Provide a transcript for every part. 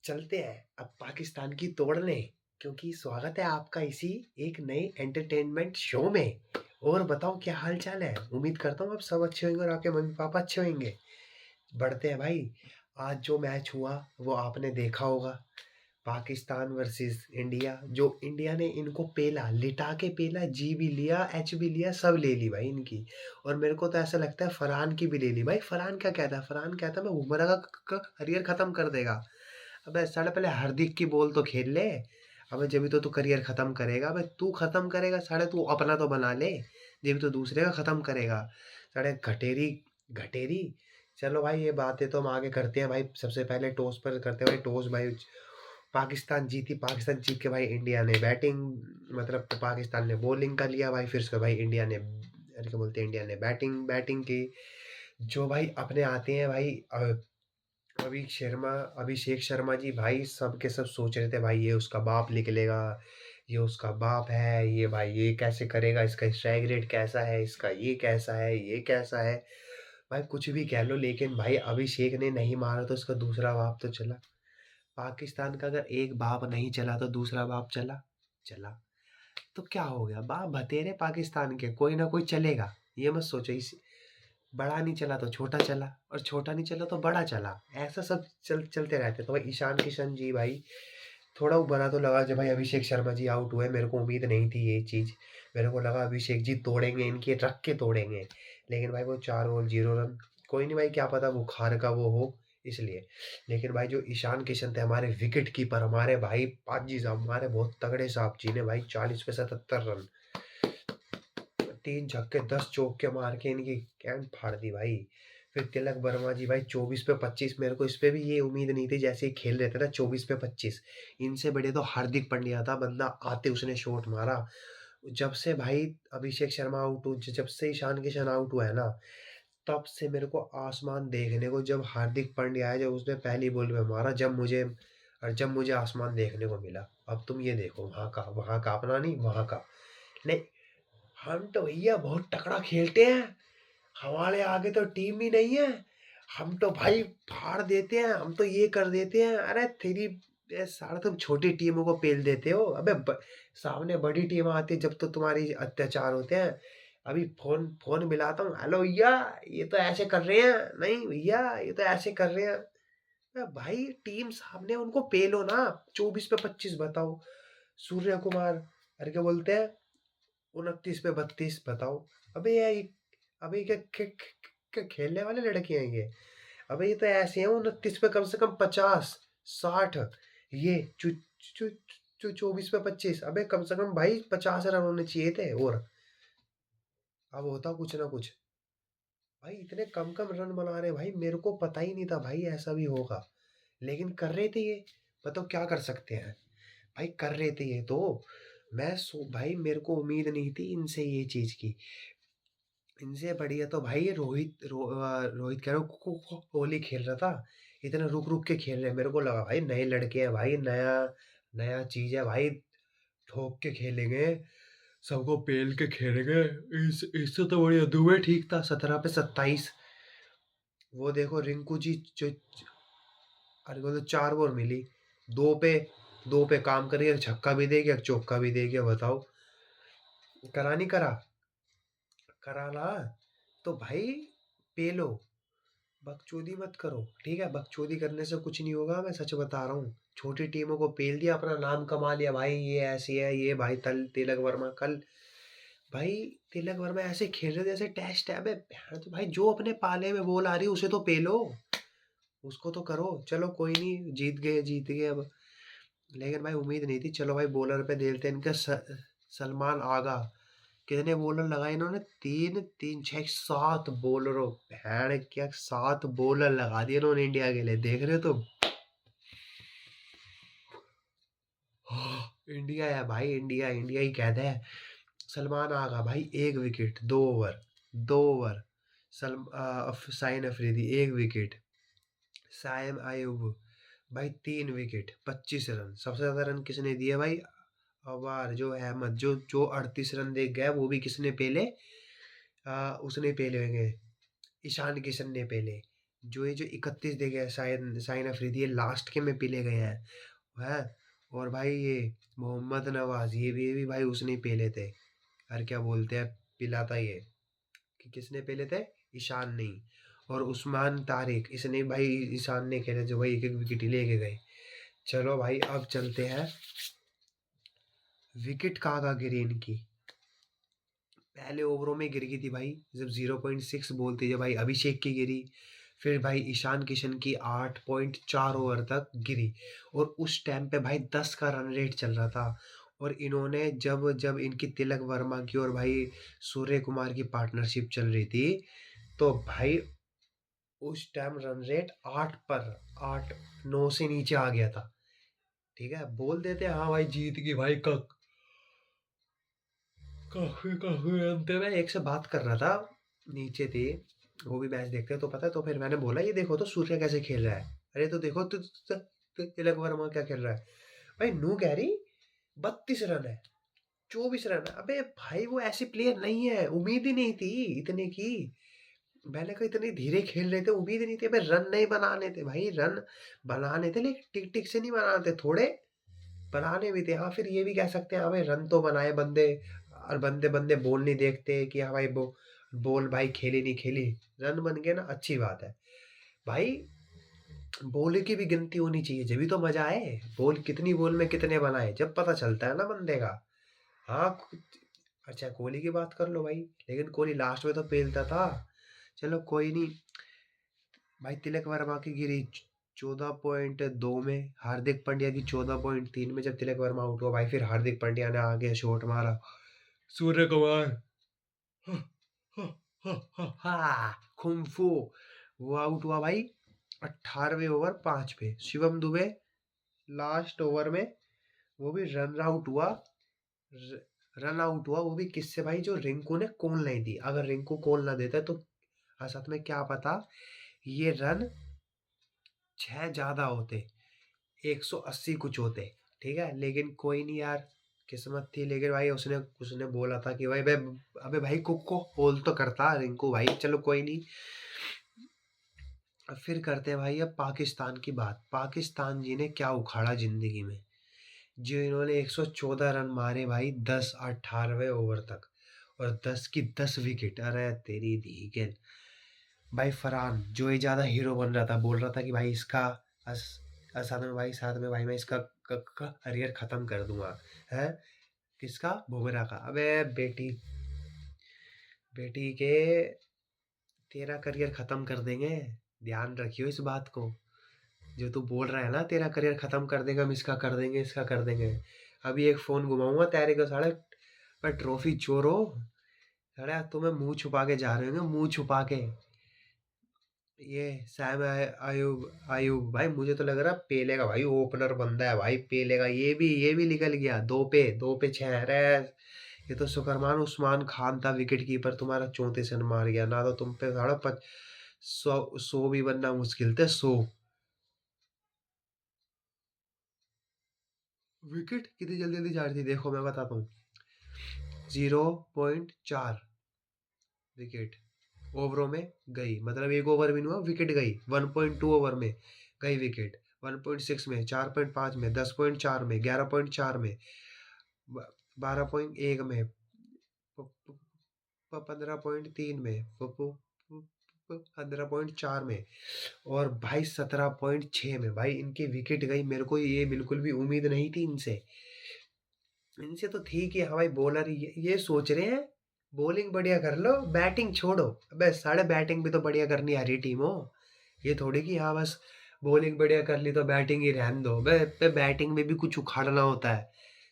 चलते हैं अब पाकिस्तान की तोड़ने, क्योंकि स्वागत है आपका इसी एक नए एंटरटेनमेंट शो में। और बताओ क्या हाल चाल है। उम्मीद करता हूँ आप सब अच्छे होंगे और आपके मम्मी पापा अच्छे होंगे। बढ़ते हैं भाई। आज जो मैच हुआ वो आपने देखा होगा। पाकिस्तान वर्सेस इंडिया, जो इंडिया ने इनको पेला, लिटा के पेला, जी भी लिया, एच भी लिया, सब ले ली भाई इनकी। और मेरे को तो ऐसा लगता है फरहान की भी ले ली भाई। फरहान क्या कहता है, फरहान कहता है मैं बुमराह का करियर खत्म कर देगा। अबे साले पहले हार्दिक की बॉल तो खेल ले। अबे जब भी तो तू करियर खत्म करेगा। अबे तू खत्म करेगा साले, तू अपना तो बना ले। जब भी तो दूसरे का खत्म करेगा। साले घटेरी घटेरी। चलो भाई ये बातें तो हम आगे करते हैं भाई। सबसे पहले टॉस पर करते हैं भाई। टॉस भाई पाकिस्तान जीती। पाकिस्तान जीत के भाई इंडिया ने बैटिंग, मतलब पाकिस्तान ने बॉलिंग कर लिया भाई। फिर उसके भाई इंडिया ने, अरे क्या बोलते हैं, इंडिया ने बैटिंग बैटिंग की। जो भाई अपने आते हैं भाई अभिषेक शर्मा जी भाई, सब के सब सोच रहे थे भाई ये उसका बाप निकलेगा, ये उसका बाप है, ये भाई ये कैसे करेगा, इसका स्ट्राइक रेट कैसा है, इसका ये कैसा है, ये कैसा है। भाई कुछ भी कह लो, लेकिन भाई अभिषेक ने नहीं मारा तो उसका दूसरा बाप तो चला। पाकिस्तान का अगर एक बाप नहीं चला तो दूसरा बाप चला। चला तो क्या हो गया, बाप बतेरे पाकिस्तान के कोई ना कोई चलेगा। ये मत सोचो इस, बड़ा नहीं चला तो छोटा चला, और छोटा नहीं चला तो बड़ा चला। ऐसा सब चलते रहते। तो भाई ईशान किशन जी भाई, थोड़ा बुरा तो लगा जब भाई अभिषेक शर्मा जी आउट हुए। मेरे को उम्मीद नहीं थी ये चीज। मेरे को लगा अभिषेक जी तोड़ेंगे, इनके रख के तोड़ेंगे। लेकिन भाई वो 4 बॉल 0 रन। कोई नहीं भाई, क्या पता बुखार का वो हो, इसलिए। लेकिन भाई जो ईशान किशन थे हमारे विकेट कीपर, हमारे भाई पाजी साहब, हमारे बहुत तगड़े साहब जी ने भाई 40 पे 77 रन, 3 छक्के 10 चौके मार के इनकी कैंट फाड़ दी भाई। फिर तिलक वर्मा जी भाई 24 पे 25। मेरे को इस पे भी ये उम्मीद नहीं थी, जैसे ही खेल रहे थे ना 24 पे 25। इनसे बड़े तो हार्दिक पांड्या था, बंदा आते उसने शॉट मारा। जब से भाई अभिषेक शर्मा आउट हुआ, जब से ईशान किशन आउट हुआ है ना, तब से मेरे को आसमान देखने को, जब हार्दिक पांड्या आया, जब उसने पहली बॉल में मारा, जब मुझे आसमान देखने को मिला। अब तुम ये देखो, वहां का अपना नहीं, वहां का नहीं। हम तो भैया बहुत तगड़ा खेलते हैं। हमारे आगे तो टीम ही नहीं है। हम तो भाई फाड़ देते हैं, हम तो ये कर देते हैं। अरे तेरी, ये सारा तुम छोटी टीमों को पेल देते हो। अबे सामने बड़ी टीम आती है जब तो तुम्हारी अत्याचार होते हैं। अभी फोन फोन मिलाता हूँ, हेलो भैया, ये तो ऐसे कर रहे हैं, नहीं भैया ये तो ऐसे कर रहे हैं। भाई टीम सामने, उनको पेलो ना। 24 पे 25 बताओ। सूर्य कुमार, अरे क्या बोलते हैं, 29 पे 32 बताओ। अबे यार अबे क्या खेलने वाले लड़के हैं ये। अबे ये तो ऐसे हैं, 29 पे कम से कम 50 60। ये चु, 24 पे 25, अबे कम से कम भाई 50 रन होने चाहिए थे। और अब होता कुछ ना कुछ। भाई इतने कम कम रन बना रहे भाई, मेरे को पता ही नहीं था भाई ऐसा भी होगा। लेकिन कर रहे थे ये। बताओ क्या कर सकते हैं। भाई कर रहे थे ये तो। भाई मेरे को उम्मीद नहीं थी इनसे ये चीज की। इनसे बढ़िया तो भाई रोहित कह रहा हूँ, कोहली खेल रहा था। इतना रुक रुक के खेल रहे, मेरे को लगा भाई नए लड़के हैं भाई, नया नया चीज है भाई, ठोक के खेलेंगे, सबको पेल के खेलेंगे। इससे तो बढ़िया दुबे ठीक था, 17 पे 27। वो देखो रिंकू जी जो, अरे वो तो 4 बॉल मिली, दो पे दो पे काम करिए, एक छक्का भी दे गया, एक चौका भी दे गया। बताओ करा नहीं करा, करा ना। तो भाई पेलो, बकचोदी मत करो, ठीक है। बकचोदी करने से कुछ नहीं होगा, मैं सच बता रहा हूँ। छोटी टीमों को पेल दिया, अपना नाम कमा लिया भाई, ये ऐसी है ये भाई। तिलक वर्मा कल, भाई तिलक वर्मा ऐसे खेल रहे जैसे टेस्ट है। अबे तो भाई जो अपने पाले में बॉल आ रही है उसे तो पेलो, उसको तो करो। चलो कोई नहीं, जीत गए अब। लेकिन भाई उम्मीद नहीं थी। चलो भाई बॉलर पे देते हैं इनका सलमान आगा। कितने बॉलर लगाए इन्होंने, 3 3 6 7 बॉलरों, भैड़ क्या 7 बॉलर लगा दिए इन्होंने इंडिया के लिए, देख रहे हो तुम। इंडिया है भाई, इंडिया इंडिया ही कहते हैं। सलमान आगा भाई 1 wicket 2 over, 2 over. Saim Afridi 1 wicket. Saim Ayub भाई 3 विकेट 25 रन। सबसे ज्यादा रन किसने दिए भाई, अवार जो अहमद, जो 38 रन दे गया, वो भी किसने पेले, उसने पेले होंगे, ईशान किशन ने पेले। जो ये जो 31 दे गया शायद शाहीन अफरीदी, ये लास्ट के में पेले गए हैं। और भाई ये मोहम्मद नवाज, ये भी भाई उसने ही पेले थे। यार क्या बोलते हैं, पिलाता ये कि किसने पेले थे, ईशान नहीं। और उस्मान तारिक, इसने भाई ईशान ने खेले जो भाई एक एक विकेट ही लेके गए। चलो भाई अब चलते हैं, विकेट कहाँ गिरी इनकी। पहले ओवरों में गिर गई थी भाई, जब 0.6 बॉल थी, जब भाई अभिषेक की गिरी। फिर भाई ईशान किशन की 8.4 ओवर तक गिरी। और उस टाइम पे भाई 10 का रन रेट चल रहा था। और इन्होंने जब जब इनकी तिलक वर्मा की और भाई सूर्य कुमार की पार्टनरशिप चल रही थी, तो भाई उस टाइम रन रेट 8 पर 8 9 से नीचे आ गया था। ठीक है, बोल देते हाँ भाई जीत गई भाई, काफी काफी रन थे। मैं एक से बात कर रहा था, नीचे थे, वो भी मैच देखते हैं तो पता है, तो फिर मैंने बोला ये देखो तो सूर्य कैसे खेल रहा है। अरे तो देखो तिलक वर्मा क्या खेल रहा है। भाई नू गैरी 32 रन है, 24 रन है। अबे भाई वो ऐसे प्लेयर नहीं है, उम्मीद ही नहीं थी इतने की। मैंने कहा इतने धीरे खेल रहे थे, उम्मीद नहीं थी। भाई रन नहीं बनाने थे भाई, रन बनाने थे लेकिन टिक टिक से नहीं बनाने थे, थोड़े बनाने भी थे। हाँ फिर ये भी कह सकते हैं हाँ भाई रन तो बनाए बंदे, और बंदे बंदे बॉल नहीं देखते कि हाँ भाई बॉल भाई खेली नहीं खेली, रन बन गए ना, अच्छी बात है भाई। बॉल की भी गिनती होनी चाहिए, जब भी तो मजा आए। बॉल कितनी बॉल में कितने बनाए जब पता चलता है ना बंदे का। हाँ अच्छा कोहली की बात कर लो भाई, लेकिन कोहली लास्ट में तो पेलता था। चलो कोई नहीं भाई। तिलक वर्मा की गिरी 14.2 में, हार्दिक पांड्या की 14.3 में जब तिलक वर्मा आउट हुआ भाई, फिर हार्दिक पांड्या ने आगे शॉट मारा, सूर्य कुमार कुंफू, वो आउट हुआ भाई 18वें ओवर 5 पे। शिवम दुबे लास्ट ओवर में, वो भी रन आउट हुआ। रन आउट हुआ वो भी किससे भाई, जो रिंकू ने कॉल नहीं दी। अगर रिंकू कॉल ना देता तो असत में क्या पता ये रन 6 ज्यादा होते, 180 कुछ होते। ठीक है, लेकिन कोई नहीं यार, किस्मत थी। लेकिन भाई उसने उसने बोला था कि भाई भाई अबे भाई कुक को होल्ड तो करता रिंकू भाई, चलो कोई नहीं। अब फिर करते हैं भाई अब पाकिस्तान की बात। पाकिस्तान जी ने क्या उखाड़ा जिंदगी में, जो इन्होंने 114 रन मारे भाई 10 18वें ओवर तक, और 10 की 10 विकेट। अरे तेरी दी गेंद भाई। फरहान जो ये ज्यादा हीरो बन रहा था, बोल रहा था कि भाई इसका साथ में भाई मैं इसका करियर खत्म कर दूंगा। है किसका, बुमराह का। अबे बेटी बेटी के, तेरा करियर खत्म कर देंगे, ध्यान रखियो इस बात को। जो तू बोल रहा है ना तेरा करियर खत्म कर देंगे हम, इसका कर देंगे इसका कर देंगे, अभी एक फोन घुमाऊंगा तेरे को साले, पर ट्रॉफी चोर हो साले, तुम्हें मुंह छुपा के जा रहे होंगे, मुंह छुपा के। ये सैम आयुब आयुब भाई, मुझे तो लग रहा है पेले का भाई ओपनर बंदा है भाई, पेले का। ये भी निकल गया, 2 पे 6 रहे। ये तो शुक्रमान उस्मान खान था विकेट कीपर, तुम्हारा 34 रन मार गया ना, तो तुम पे साढ़े 100 भी बनना मुश्किल थे, 100 विकेट कितनी जल्दी जल्दी जा रही थी, देखो मैं बताता हूँ। 0.4 विकेट ओवरों में गई, मतलब एक ओवर भी नहीं हुआ विकेट गई। 1.2 ओवर में गई विकेट, 1.6 में, 4.5 में, 10.4 में, 11.4 में, 12.1 में, 15.3 में, 15.4 में, और भाई 17.6 में भाई इनकी विकेट गई। मेरे को ये बिल्कुल भी उम्मीद नहीं थी इनसे। इनसे तो थी कि हाँ भाई बॉलर ये सोच रहे हैं बॉलिंग बढ़िया कर लो, बैटिंग छोड़ो। अबे साढ़े बैटिंग भी तो बढ़िया करनी है हरी टीम हो। ये थोड़ी कि हाँ बस बॉलिंग बढ़िया कर ली तो बैटिंग ही रहने दो। बे बैटिंग में भी कुछ उखाड़ना होता है,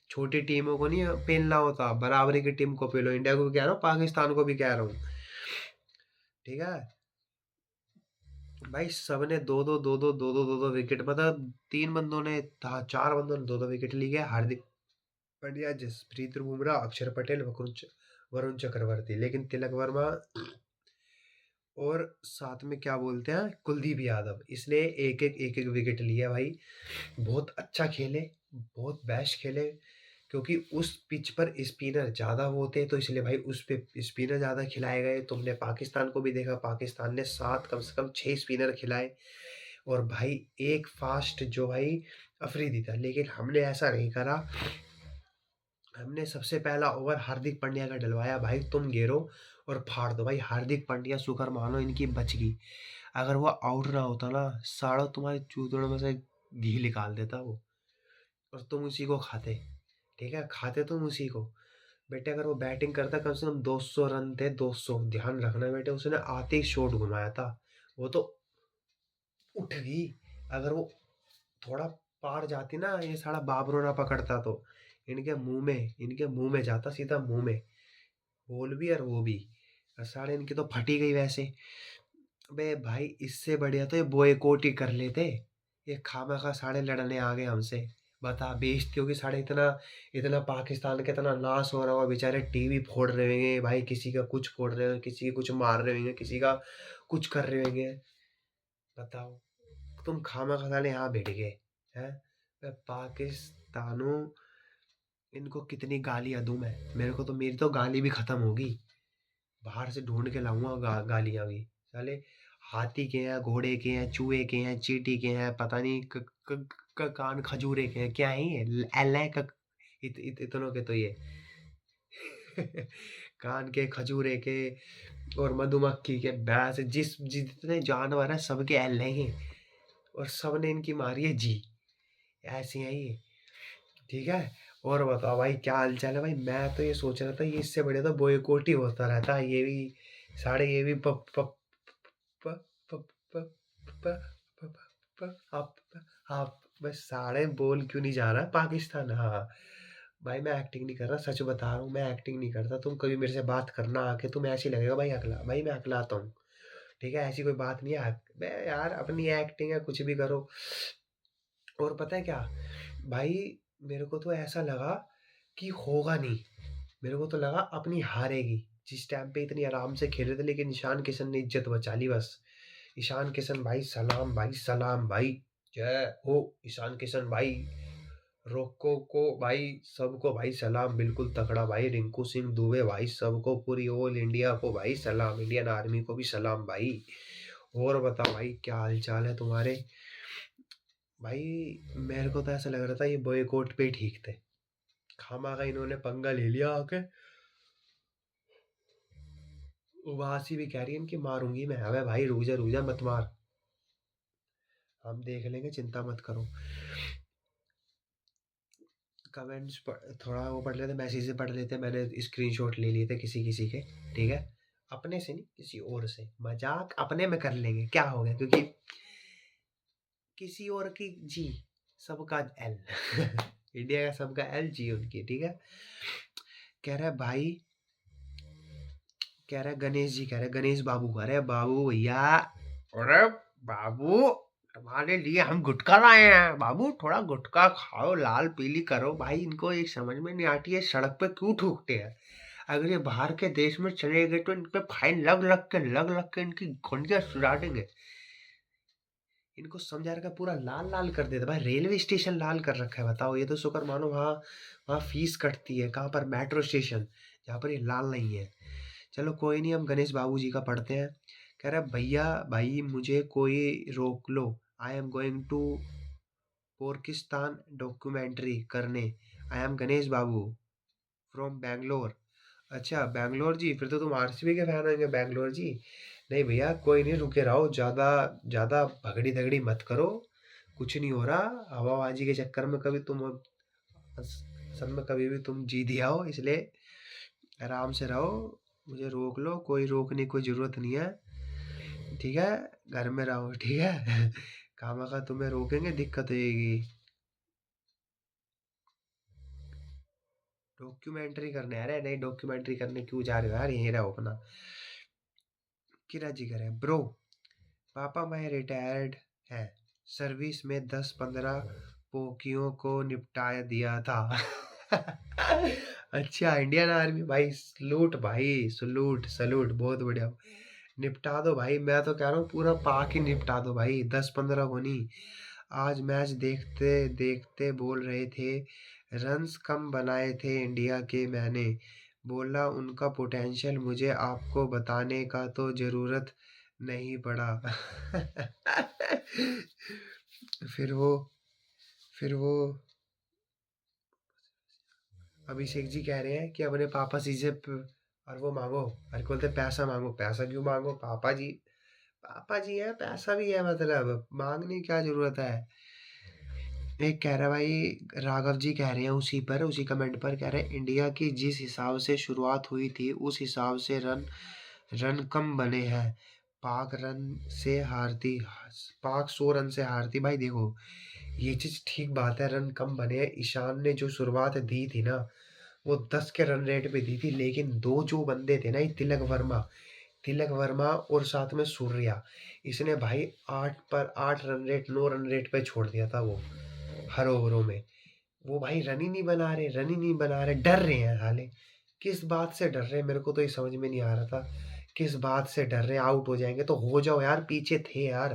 छोटी टीमों को नहीं पेलना होता, बराबरी की टीम को पेलो। इंडिया को भी कह रहा हूँ, पाकिस्तान को भी कह रहा हूँ। ठीक है भाई, सबने दो दो विकेट, मतलब 3 बंदों ने, 4 बंदों ने 2-2 विकेट लिए। हार्दिक पांड्या, जसप्रीत बुमराह, अक्षर पटेल, वरुण चक्रवर्ती। लेकिन तिलक वर्मा और साथ में क्या बोलते हैं कुलदीप यादव, इसने एक एक विकेट लिया भाई। बहुत अच्छा खेले, बहुत बेस्ट खेले। क्योंकि उस पिच पर स्पिनर ज़्यादा होते हैं, तो इसलिए भाई उस पे स्पिनर ज़्यादा खिलाए गए। तुमने पाकिस्तान को भी देखा, पाकिस्तान ने 7 कम से कम 6 स्पिनर खिलाए और भाई एक फास्ट जो भाई अफरीदी था। लेकिन हमने ऐसा नहीं करा, हमने सबसे पहला ओवर हार्दिक पांड्या का डलवाया, भाई तुम घेरो और फाड़ दो। भाई हार्दिक पांड्या शुक्र मानो इनकी बच गई, अगर वो आउट ना होता ना, सालों तुम्हारे चूतड़ों में से घी निकाल देता वो, और तुम उसी को खाते। ठीक है, खाते तुम उसी को। बेटे अगर वो बैटिंग करता, कम से कम 200 रन थे, 200, ध्यान रखना बेटे, उसने आते ही शॉट घुमाया था, वो तो उठ गई। अगर वो थोड़ा पार जाती ना, ये साला बाबरो ना पकड़ता, तो इनके मुंह में जाता, सीधा मुंह में, बॉल भी और वो भी, और साले इनकी तो फटी गई वैसे। अबे भाई इससे बढ़िया तो ये बॉयकॉट ही कर लेते, ये खामखा साले लड़ने आ गए हमसे। बता, बेइज्जती होगी साले, इतना इतना पाकिस्तान का इतना नाश हो रहा होगा, बेचारे टीवी फोड़ रहे होंगे भाई, किसी का कुछ फोड़ रहे होंगे, किसी के कुछ मार रहे होंगे, किसी का कुछ कर रहे होंगे। बताओ, तुम खामखा साले यहाँ बैठ गए हैं। मैं पाकिस्तानों, इनको कितनी गालियां दूं मैं, मेरे को तो, मेरी तो गाली भी खत्म होगी, बाहर से ढूंढ के लाऊंगा गालियां भी। साले हाथी के हैं, घोड़े के हैं, चूहे के हैं, चींटी के हैं, पता नहीं कान खजूरे के हैं, क्या है ये एले इतनों के तो ये कान के, खजूरे के और मधुमक्खी के, भैंस, जितने जानवर हैं सबके एले हैं, और सबने इनकी मारी है जी। ऐसी है ये। ठीक है, और बताओ भाई क्या हाल चाल है भाई। मैं तो ये सोच रहा था, ये इससे बढ़िया तो बॉयकॉट ही होता रहता है, ये भी साढ़े, ये भी पप पप पप पप पप पप पप पप आप आप बस साढ़े बोल क्यों नहीं जा रहा पाकिस्तान। हाँ भाई, मैं एक्टिंग नहीं कर रहा, सच बता रहा हूँ, मैं एक्टिंग नहीं करता। तुम कभी मेरे से बात करना आके, तुम्हें ऐसे ही लगेगा भाई अगला, भाई मैं अगलाता हूँ। ठीक है, ऐसी कोई बात नहीं है, बे यार अपनी एक्टिंग है, कुछ भी करो। और पता है क्या भाई, मेरे को तो ऐसा लगा कि होगा नहीं, मेरे को तो लगा अपनी हारेगी, जिस टाइम पे इतनी आराम से खेले थे, लेकिन ईशान किशन ने इज्जत बचा ली बस। ईशान किशन भाई सलाम, भाई सलाम, भाई जय हो ईशान किशन भाई। रोको को भाई, सबको भाई सलाम, बिल्कुल तगड़ा भाई। रिंकू सिंह दुबे भाई, सबको, पूरी ऑल इंडिया को भाई सलाम, इंडियन आर्मी को भी सलाम भाई। और बताओ भाई क्या हाल चाल है तुम्हारे भाई। मेरे को तो ऐसा लग रहा था ये बॉयकॉट पे ही ठीक थे, खामा का इन्होंने पंगा ले लिया आके। वासी भी कह रही है इनकी मारूंगी मैं। अबे भाई रुक जा मत मार, हम देख लेंगे, चिंता मत करो। कमेंट्स थोड़ा वो पढ़ लेते, मैसेज से पढ़ लेते, मैंने स्क्रीनशॉट ले लिए थे किसी किसी के। ठीक है, अपने से नहीं, किसी और से, मजाक अपने में कर लेंगे, क्या हो गया, क्योंकि किसी और की जी, सबका एल इंडिया का सबका एल जी उनकी। ठीक है, कह रहा है भाई, कह रहा है गणेश जी, कह रहे गणेश बाबू, कह रहे बाबू भैया, अरे बाबू तुम्हारे लिए हम गुटखा लाए हैं बाबू, थोड़ा गुटखा खाओ, लाल पीली करो। भाई इनको एक समझ में नहीं आती है, सड़क पे क्यों ठोकते हैं। अगर ये बाहर के देश में चले गए तो इन पे फाइन लग लग के इनकी घुंडियां सुधा देंगे। इनको समझा रखा, पूरा लाल लाल कर देते भाई, रेलवे स्टेशन लाल कर रखा है। बताओ, ये तो शुक्र मानो वहाँ वहाँ फीस कटती है, कहाँ पर, मेट्रो स्टेशन, जहाँ पर ये लाल नहीं है। चलो कोई नहीं, हम गणेश बाबू जी का पढ़ते हैं। कह रहा है भैया भाई मुझे कोई रोक लो, I am going to Pakistan documentary करने, I am Ganesh Babu from Bangalore. अच्छा बैंगलोर जी, फिर तो तुम आरसीबी के फैन होंगे बैंगलोर जी। नहीं भैया कोई नहीं, रुके रहो, ज़्यादा ज़्यादा भगड़ी धगड़ी मत करो, कुछ नहीं हो रहा। हवाबाजी के चक्कर में कभी तुम, असल में कभी भी तुम जीत ही आओ, इसलिए आराम से रहो। मुझे रोक लो, कोई रोकने की कोई ज़रूरत नहीं है। ठीक है, घर में रहो। ठीक है खामखा तुम्हें रोकेंगे, दिक्कत होगी। डॉक्यूमेंट्री करने, अरे नहीं डॉक्यूमेंट्री करने क्यों जा रहे हो यार, यहीं रहो अपना। किरा जी करे ब्रो, पापा मैं रिटायर्ड है, सर्विस में 10-15 पोकियों को निपटा दिया था अच्छा इंडियन आर्मी भाई, सलूट भाई, सलूट सलूट, बहुत बढ़िया। निपटा दो भाई, मैं तो कह रहा हूँ पूरा पाक ही निपटा दो भाई, 10-15 को नहीं। आज मैच देखते देखते बोल रहे थे रन्स कम बनाए थे इंडिया के मैंने, बोला उनका पोटेंशियल मुझे आपको बताने का तो ज़रूरत नहीं पड़ा। फिर वो फिर वो अभिषेक जी कह रहे हैं कि अपने पापा से और वो मांगो, और बोलते पैसा मांगो। पैसा क्यों मांगो? पापा जी है, पैसा भी है, मतलब मांगने की क्या जरूरत है। एक कह रहा है भाई, राघव जी कह रहे हैं उसी पर, उसी कमेंट पर कह रहे हैं, इंडिया की जिस हिसाब से शुरुआत हुई थी उस हिसाब से रन रन कम बने हैं। पाक रन से हारती पाक 100 रन से हारती। भाई देखो, ये चीज ठीक बात है, रन कम बने हैं। ईशान ने जो शुरुआत दी थी ना, वो 10 के रन रेट पे दी थी, लेकिन दो जो बंदे थे ना, ये तिलक वर्मा और साथ में सूर्या, इसने भाई 8 रन रेट 9 रन रेट पे छोड़ दिया था वो, हर ओवरों में। वो भाई रन ही नहीं बना रहे, डर रहे हैं साले। किस बात से डर रहे हैं, मेरे को तो ये समझ में नहीं आ रहा था। किस बात से डर रहे हैं? आउट हो जाएंगे तो हो जाओ यार, पीछे थे यार।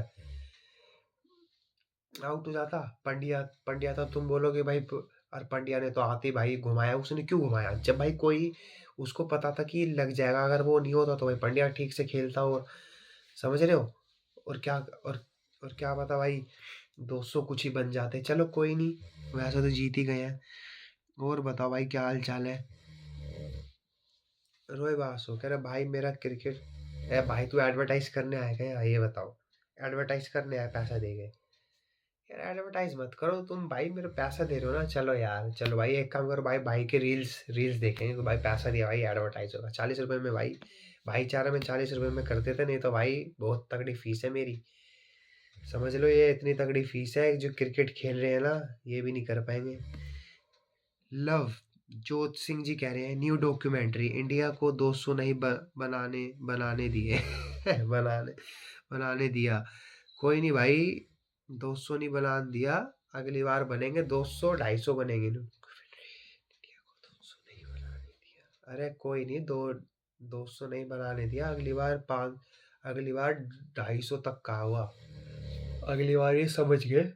आउट हो जाता पंड्या। पंड्या था, तुम बोलोगे भाई और पंड्या ने तो आते ही भाई घुमाया। उसने क्यों घुमाया? जब भाई कोई, उसको पता था कि लग जाएगा, अगर वो नहीं होता तो भाई पंड्या ठीक से खेलता। और समझ रहे हो? और क्या और क्या पता भाई 200 कुछ ही बन जाते। चलो कोई नहीं, वैसे तो जीत ही गए हैं। और बताओ भाई, क्या हाल चाल है? रोए बासो कह रहा भाई मेरा क्रिकेट है। भाई तू एडवर्टाइज करने आएगा या ये बताओ? एडवर्टाइज करने आया पैसा दे गए? यार एडवर्टाइज मत करो तुम भाई, मेरे पैसा दे रहे हो ना। चलो यार, चलो भाई एक काम करो भाई, भाई के रील्स रील्स देखेंगे तो भाई पैसा दिया भाई, एडवर्टाइज होगा 40 रुपए में भाई। भाईचारा में 40 रुपए में कर देते, नहीं तो भाई बहुत तगड़ी फीस है मेरी। समझ लो, ये इतनी तगड़ी फीस है, जो क्रिकेट खेल रहे हैं ना, ये भी नहीं कर पाएंगे। लव जोत सिंह जी कह रहे हैं, न्यू डॉक्यूमेंट्री, इंडिया को 200 नहीं बनाने बनाने दिए। बनाने बनाने दिया। कोई नहीं भाई, 200 नहीं बना दिया, अगली बार बनेंगे 200 250 बनेंगे ना। इंडिया को 200 नहीं बनाने दिया, अरे कोई नहीं, 200 नहीं बनाने दिया, अगली बार 5, अगली बार 250 तक का हुआ। अगली बार ये समझ गए।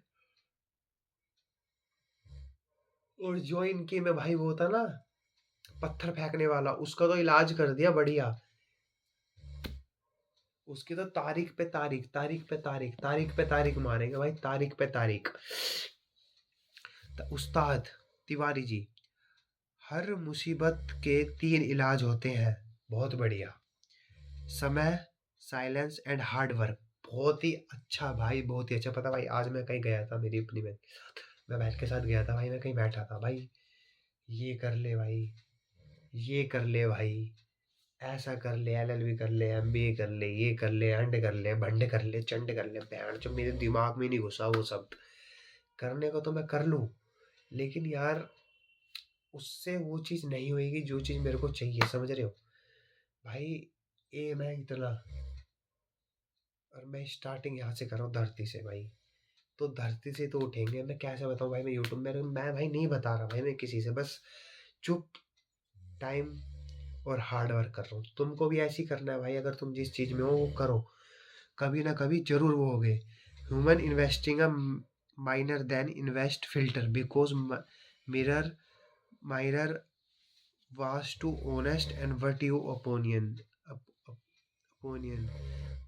और जो इनकी में भाई वो था ना, पत्थर फेंकने वाला, उसका तो इलाज कर दिया बढ़िया। उसकी तो तारीख पे तारीख, तारीख पे तारीख, तारीख पे तारीख मारेंगे भाई, तारीख पे तारीख। उस्ताद तिवारी जी, हर मुसीबत के 3 इलाज होते हैं। बहुत बढ़िया। समय, साइलेंस एंड हार्ड वर्क। बहुत ही अच्छा भाई, बहुत ही अच्छा। पता भाई, आज मैं कहीं गया था, मेरी अपनी मैं बहन के साथ गया था भाई, मैं कहीं बैठा था भाई, ये कर ले भाई, ये कर ले भाई, ऐसा कर ले, एलएलबी कर ले, एमबीए कर ले, ये कर ले, अंड कर ले, भंड कर ले, चंड कर ले। बैंड जो मेरे दिमाग में नहीं घुसा वो सब। करने को तो मैं कर लूं, लेकिन यार उससे वो चीज़ नहीं होएगी जो चीज़ मेरे को चाहिए। समझ रहे हो भाई? एम है इतना, और मैं स्टार्टिंग यहाँ से कर रहा हूँ, धरती से भाई। तो धरती से तो उठेंगे। मैं कैसे बताऊँ भाई? मैं यूट्यूब में, मैं भाई नहीं बता रहा भाई मैं किसी से, बस चुप, टाइम और हार्ड वर्क कर रहा हूँ। तुमको भी ऐसे ही करना है भाई, अगर तुम जिस चीज़ में हो वो करो, कभी ना कभी जरूर वो होगे। Human investing a minor then invest filter because mirror mirror was too honest and what you opinion opinion.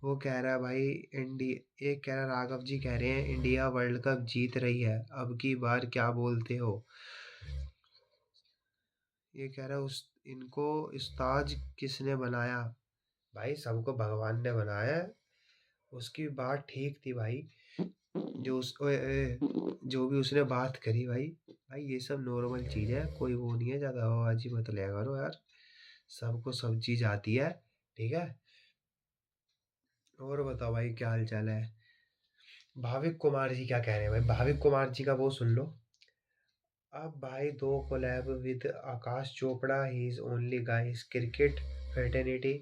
वो कह रहा है भाई, इंडिया, एक कह रहा है, राघव जी कह रहे हैं इंडिया वर्ल्ड कप जीत रही है, अब की बार क्या बोलते हो? ये कह रहा है उस इनको उस्ताद किसने बनाया? भाई सबको भगवान ने बनाया है। उसकी बात ठीक थी भाई, जो उस जो भी उसने बात करी भाई। भाई ये सब नॉर्मल चीज है, कोई वो नहीं है, ज्यादा हवाबाजी मत लिया करो यार। सबको सब चीज आती है, ठीक है? और बताओ भाई, क्या हाल चाल है? भाविक कुमार जी क्या कह रहे हैं भाई? भाविक कुमार जी का वो सुन लो। अब भाई दो collab with Akash Chopra, he is only guys cricket fraternity.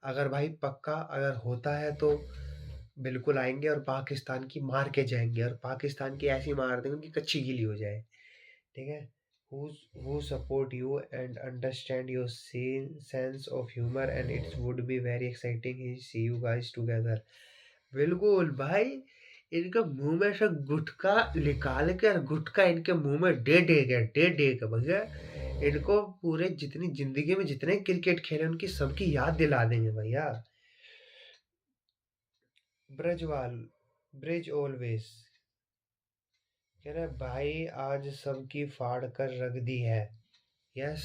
अगर भाई पक्का अगर होता है तो बिल्कुल आएंगे, और पाकिस्तान की मार के जाएंगे, और पाकिस्तान की ऐसी मार देंगे कि कच्ची गीली हो जाए, ठीक है? Who support you and understand your sense of humor, and it would be very exciting to see you guys together। बिल्कुल भाई, इनके मुंह में से गुटखा निकाल के और गुटखा इनके मुंह में दे के भैया इनको पूरे जितनी जिंदगी में जितने क्रिकेट खेले उनकी सबकी याद दिला देंगे भैया। ब्रजवाल ब्रिज ऑलवेज कह रहे भाई आज सबकी फाड़ कर रख दी है। यस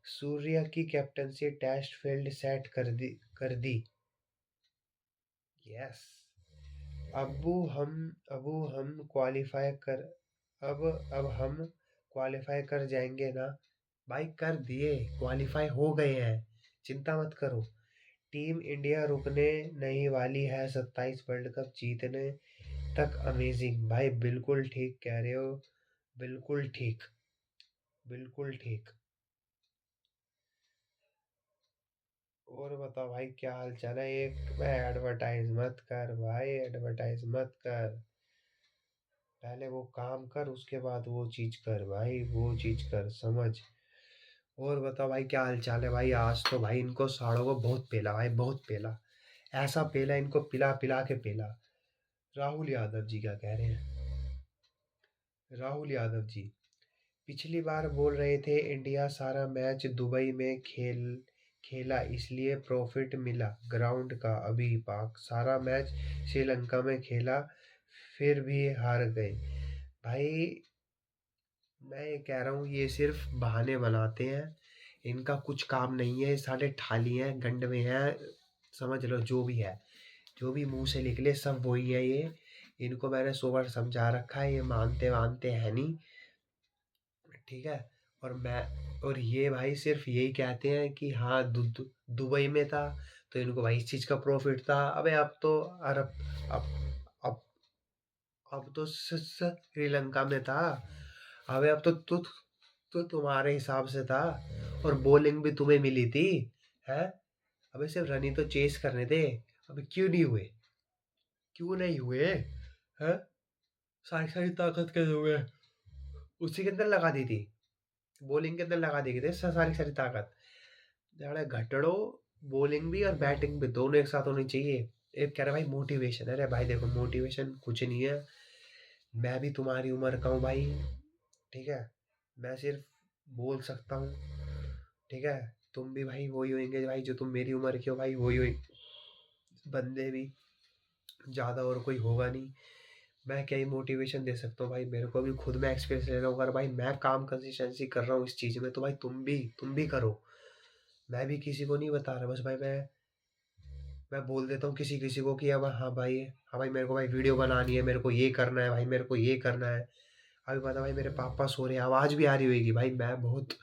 सूर्या की कैप्टनसी टेस्ट फील्ड सेट कर दी। यस अब हम क्वालिफाई कर अब अब हम क्वालिफाई कर जाएंगे ना। भाई कर दिए, क्वालिफाई हो गए हैं, चिंता मत करो। टीम इंडिया रुकने नहीं वाली है 27 वर्ल्ड कप जीतने तक। अमेजिंग भाई, बिल्कुल ठीक कह रहे हो, बिल्कुल ठीक, बिल्कुल ठीक। और बताओ भाई क्या हाल चाल है। एक मैं एडवर्टाइज मत कर भाई, एडवर्टाइज मत कर, पहले वो काम कर उसके बाद वो चीज कर भाई, वो चीज कर समझ। और बताओ भाई क्या हाल चाल है भाई। आज तो भाई इनको साड़ों को बहुत पेला भाई, बहुत पेला, ऐसा पेला इनको, पिला पिला के पेला। राहुल यादव जी क्या कह रहे हैं। राहुल यादव जी पिछली बार बोल रहे थे इंडिया सारा मैच दुबई में खेला इसलिए प्रॉफिट मिला ग्राउंड का। अभी पाक सारा मैच श्रीलंका में खेला फिर भी हार गए। भाई मैं ये कह रहा हूँ ये सिर्फ बहाने बनाते हैं, इनका कुछ काम नहीं है, ये सारे ठाली हैं, गंड में हैं, समझ लो जो भी है, जो भी मुंह से निकले सब वही है ये। इनको मैंने 100 बार समझा रखा है, ये मानते मानते हैं नहीं, ठीक है। और ये भाई सिर्फ यही कहते हैं कि हाँ दुबई में था तो इनको भाई इस चीज का प्रॉफिट था। अबे अब तो अरब अब अब अब तो श्रीलंका में था। अबे अब तो तुम्हारे हिसाब से था, और बॉलिंग भी तुम्हें मिली थी, है। अबे सिर्फ रन ही तो चेस करने थे। अबे क्यों नहीं हुए, क्यों नहीं हुए, है। सारी सारी ताकत कैसे हुए, उसी के अंदर लगा दी थी, बॉलिंग के अंदर लगा दी थी सारी सारी ताकत। अरे घटड़ो, बॉलिंग भी और बैटिंग भी दोनों एक साथ होनी चाहिए। एक कह रहा भाई मोटिवेशन, अरे भाई देखो मोटिवेशन कुछ नहीं है, मैं भी तुम्हारी उम्र का हूँ भाई, ठीक है। मैं सिर्फ बोल सकता हूँ, ठीक है। तुम भी भाई वही होंगे भाई जो तुम मेरी उम्र के हो भाई, वही हुई बंदे भी, ज़्यादा और कोई होगा नहीं। मैं क्या ही मोटिवेशन दे सकता हूँ भाई, मेरे को भी खुद में एक्सपीरियंस ले रहा हूँ। अगर भाई मैं काम कंसिस्टेंसी कर रहा हूँ इस चीज़ में तो भाई तुम भी करो। मैं भी किसी को नहीं बता रहा, बस भाई मैं बोल देता हूँ किसी किसी को कि अब हाँ भाई मेरे को भाई वीडियो बनानी है, मेरे को ये करना है भाई, मेरे को ये करना है। अभी पता भाई मेरे पापा सो रहे हैं, आवाज़ भी आ रही होगी भाई, मैं बहुत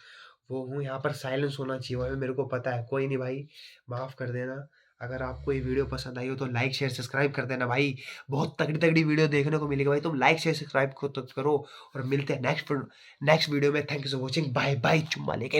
वो हूँ यहाँ पर, साइलेंस होना चाहिए भाई, मेरे को पता है। कोई नहीं भाई, माफ़ कर देना। अगर आपको ये वीडियो पसंद आई हो तो लाइक शेयर सब्सक्राइब कर देना भाई, बहुत तगड़ी तगड़ी वीडियो देखने को मिलेगी भाई, तुम लाइक शेयर सब्सक्राइब को तो करो। और मिलते हैं नेक्स्ट वीडियो में। Thank you for watching, bye bye, चुम्मा लेके